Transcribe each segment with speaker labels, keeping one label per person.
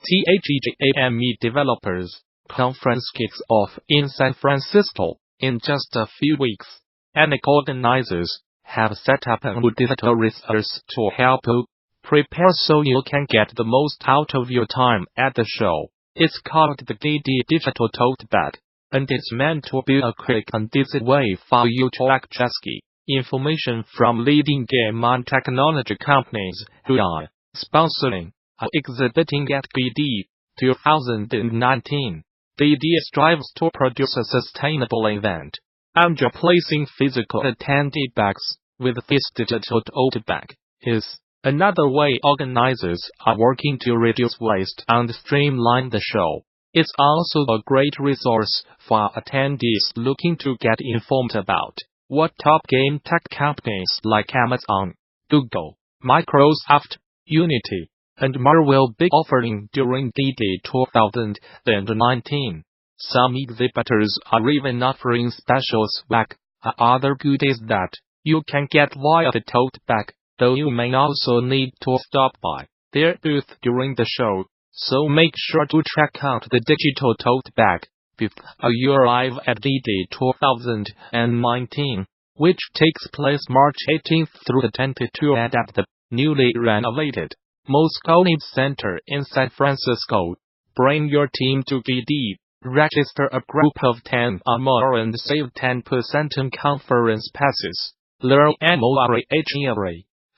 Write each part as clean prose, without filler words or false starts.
Speaker 1: THEGAME Developers Conference kicks off in San Francisco in just a few weeks, and organizers have set up a digital resource to help you prepare so you can get the most out of your time at the show. It's called the Digital Tote Bag, and it's meant to be a quick and easy way for you to access key information from leading game and technology companies who are sponsoring or exhibiting at GDC 2019. GDC strives to produce a sustainable event, and replacing physical attendee bags with this digital tote bag is another way organizers are working to reduce waste and streamline the show. It's also a great resource for attendees looking to get informed about what top game tech companies like Amazon, Google, Microsoft, Unity, and more will be offering during GDC 2019. Some exhibitors are even offering special swag or other goodies that you can get via the tote bag, though you may also need to stop by their booth during the show, so make sure to check out the Digital Tote Bag before you arrive at GDC 2019, which takes place March 18th through the 22nd at the newly renovated Moscone Center in San Francisco. Bring your team to GDC, register a group of 10 or more and save 10% on conference passes. Learn more.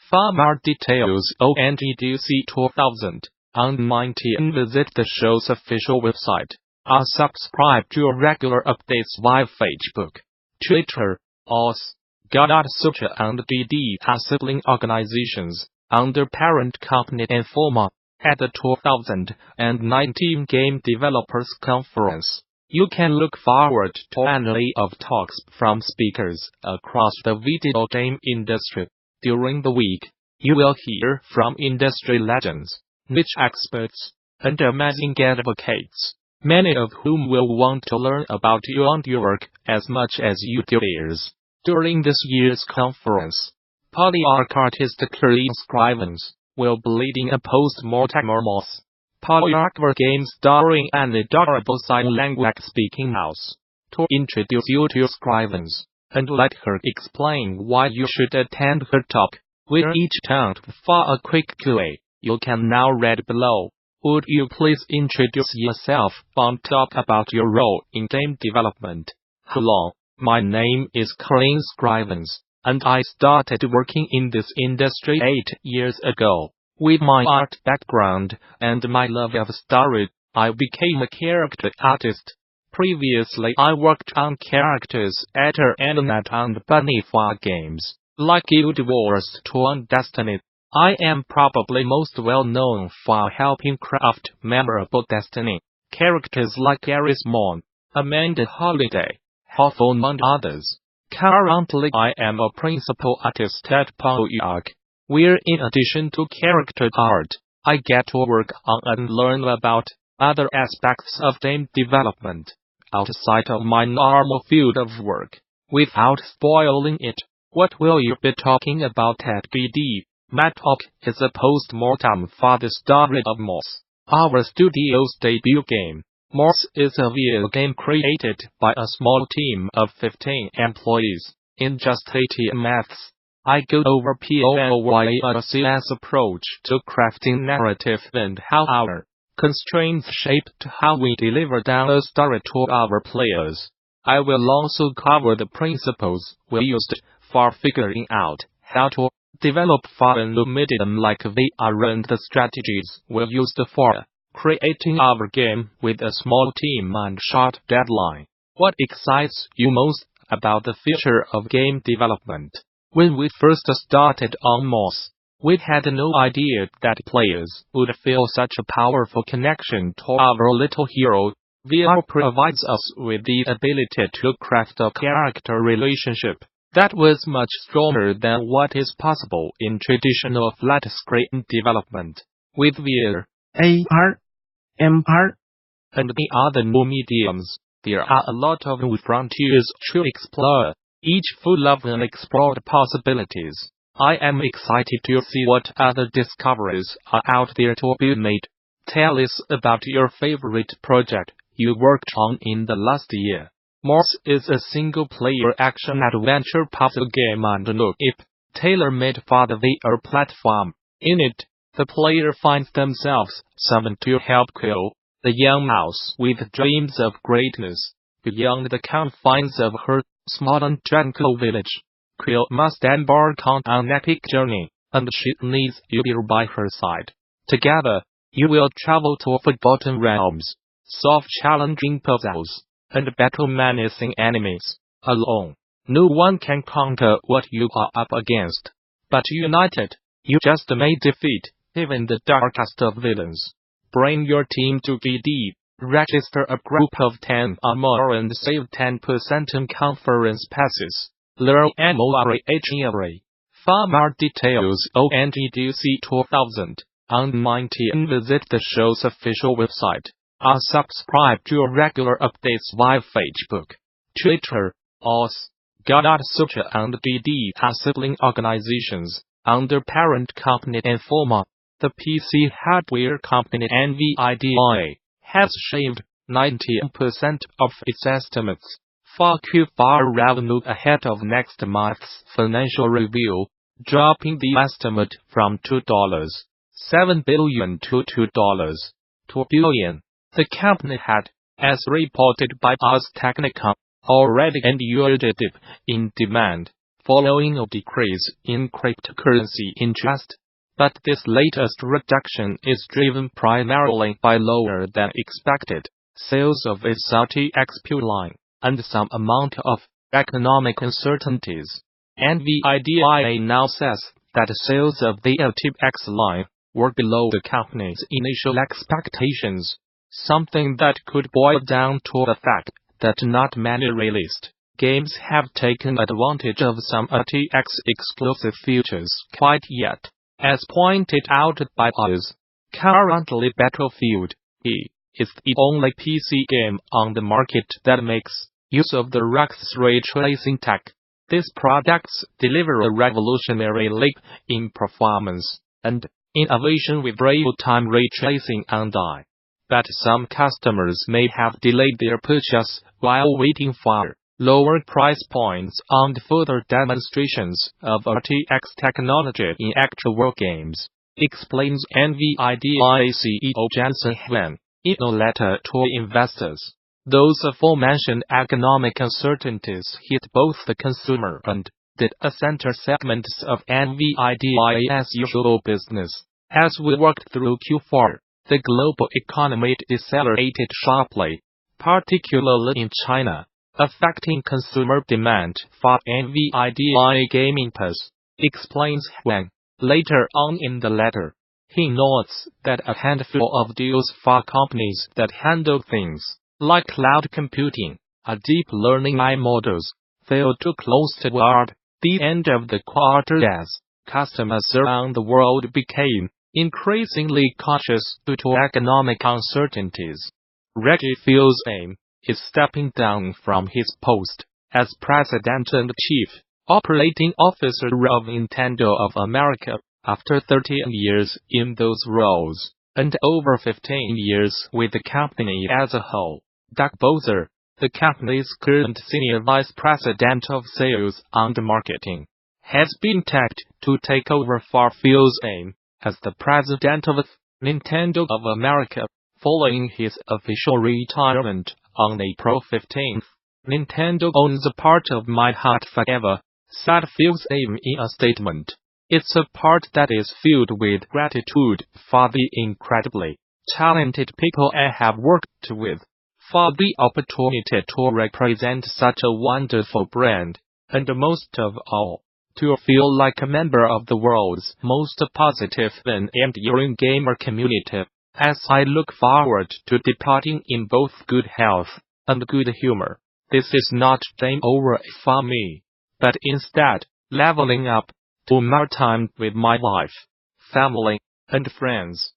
Speaker 1: For more details on GDC 2019, visit the show's official website, or subscribe to regular updates via Facebook, Twitter, or Gamasutra and GDC are sibling organizations under parent company Informa. At the 2019 Game Developers Conference, you can look forward to an array of talks from speakers across the video game industry. During the week, you will hear from industry legends, niche experts, and amazing advocates, many of whom will want to learn about you and your work as much as you do theirs. During this year's conference, polyarc artist Colleen Scrivens will be leading a post-mortem polyarc game starring an adorable sign language speaking mouse. To introduce you to Scrivens, and let her explain why you should attend her talk, with each turn for a quick Q&A, you can now read below. Would you please introduce yourself and talk about your role in game development? Hello, my name is Colleen Scrivens, and I started working in this industry 8 years ago. With my art background and my love of story, I became a character artist. Previously, I worked on characters at Internet and Bunny for games like Guild Wars 2 and Destiny. I am probably most well known for helping craft memorable Destiny characters like Ares Mon, Amanda Holiday, Hawthorne and others. Currently, I am a principal artist at polyarc, where in addition to character art, I get to work on and learn about other aspects of game development outside of my normal field of work. Without spoiling it, what will you be talking about at GDC? My talk is a post-mortem for the story of Moss, our studio's debut game. Moss is a video game created by a small team of 15 employees in just 18 months. I go over POLYAC's approach to crafting narrative and how our constraints shaped how we deliver down a story to our players. I will also cover the principles we used for figuring out how to develop for a new medium like VR and the strategies we used for creating our game with a small team and short deadline. What excites you most about the future of game development? When we first started on Moss, we had no idea that players would feel such a powerful connection to our little hero. VR provides us with the ability to craft a character relationship that was much stronger than what is possible in traditional flat screen development. With VR, AR, MR, and the other new mediums, there are a lot of new frontiers to explore, each full of unexplored possibilities. I am excited to see what other discoveries are out there to be made. Tell us about your favorite project you worked on in the last year. Morse is a single-player action-adventure puzzle game and look-up, tailor-made for the VR platform. In it, the player finds themselves summoned to help Quill, the young mouse with dreams of greatness, beyond the confines of her small and tranquil village. Quill must embark on an epic journey, and she needs you here by her side. Together, you will travel to forgotten realms, solve challenging puzzles, and battle menacing enemies. Alone, no one can conquer what you are up against. But united, you just may defeat even the darkest of villains. Bring your team to GDC, register a group of 10 or more and save 10% on conference passes. Learn more. For more details on GDC 2019, visit the show's official website. Or subscribe to regular updates via Facebook, Twitter, OS, Gamasutra and GDC are sibling organizations under parent company Informa. The PC hardware company NVIDIA has shaved 19% of its estimates for Q4 revenue ahead of next month's financial review, dropping the estimate from $2.7 billion to $2.2 billion. The company had, as reported by Ars Technica, already endured a dip in demand, following a decrease in cryptocurrency interest. But this latest reduction is driven primarily by lower than expected sales of its RTX line, and some amount of economic uncertainties. NVIDIA now says that sales of the RTX line were below the company's initial expectations, something that could boil down to the fact that not many released games have taken advantage of some RTX exclusive features quite yet. As pointed out by us, currently Battlefield E is the only PC game on the market that makes use of the RX ray tracing tech. These products deliver a revolutionary leap in performance and innovation with real-time ray tracing and I. But some customers may have delayed their purchase while waiting for lower price points and further demonstrations of RTX technology in actual games, explains NVIDIA CEO Jensen Huang in a letter to investors. Those aforementioned economic uncertainties hit both the consumer and data center segments of NVIDIA's usual business. As we worked through Q4, the global economy decelerated sharply, particularly in China, affecting consumer demand for NVIDIA gaming PCs, explains Huang. Later on in the letter, he notes that a handful of deals for companies that handle things like cloud computing or deep learning AI models failed to close toward the end of the quarter as customers around the world became increasingly cautious due to economic uncertainties. Reggie Fils-Aime is stepping down from his post as president and chief operating officer of Nintendo of America after 13 years in those roles, and over 15 years with the company as a whole. Doug Bowser, the company's current senior vice president of sales and marketing, has been tapped to take over for Fils-Aime as the president of Nintendo of America, following his official retirement on April 15. Nintendo owns a part of my heart forever, said Fils-Aime in a statement. It's a part that is filled with gratitude for the incredibly talented people I have worked with, for the opportunity to represent such a wonderful brand, and most of all, to feel like a member of the world's most positive and enduring gamer community, as I look forward to departing in both good health and good humor. This is not game over for me, but instead, leveling up to more time with my wife, family, and friends.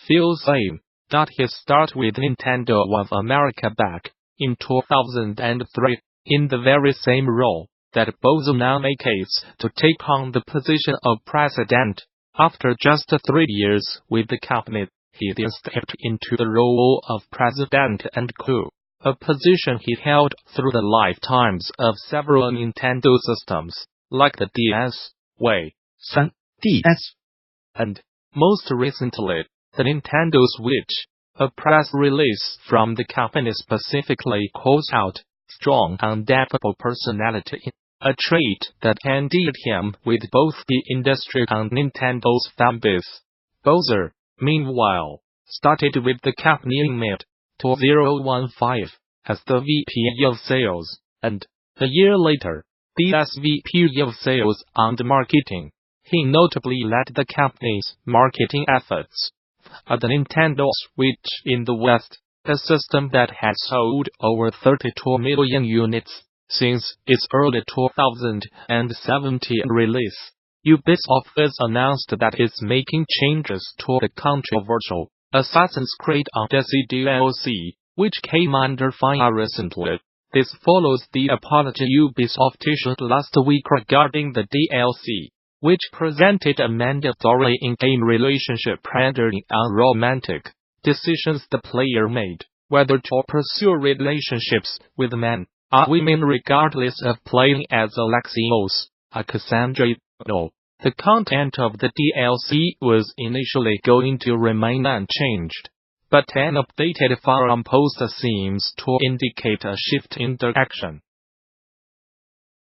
Speaker 1: Fils-Aime got his start with Nintendo of America back in 2003, in the very same role that Bowser now vacates to take on the position of president. After just 3 years with the company, he then stepped into the role of president and co, a position he held through the lifetimes of several Nintendo systems, like the DS, Wii,
Speaker 2: 3DS,
Speaker 1: and, most recently, the Nintendo Switch. A press release from the company specifically calls out strong and adaptable personality, a trait that endeared him with both the industry and Nintendo's fanbase. Bowser, meanwhile, started with the company in mid-2015 as the VP of Sales, and, a year later, the SVP of Sales and Marketing. He notably led the company's marketing efforts. The Nintendo Switch in the West, a system that has sold over 32 million units since its early 2017 release. Ubisoft has announced that it's making changes to the controversial Assassin's Creed Odyssey DLC, which came under fire recently. This follows the apology Ubisoft issued last week regarding the DLC, which presented a mandatory in-game relationship rendering unromantic decisions the player made, whether to pursue relationships with men or women regardless of playing as Alexios or Cassandra. No, the content of the DLC was initially going to remain unchanged, but an updated forum post seems to indicate a shift in direction.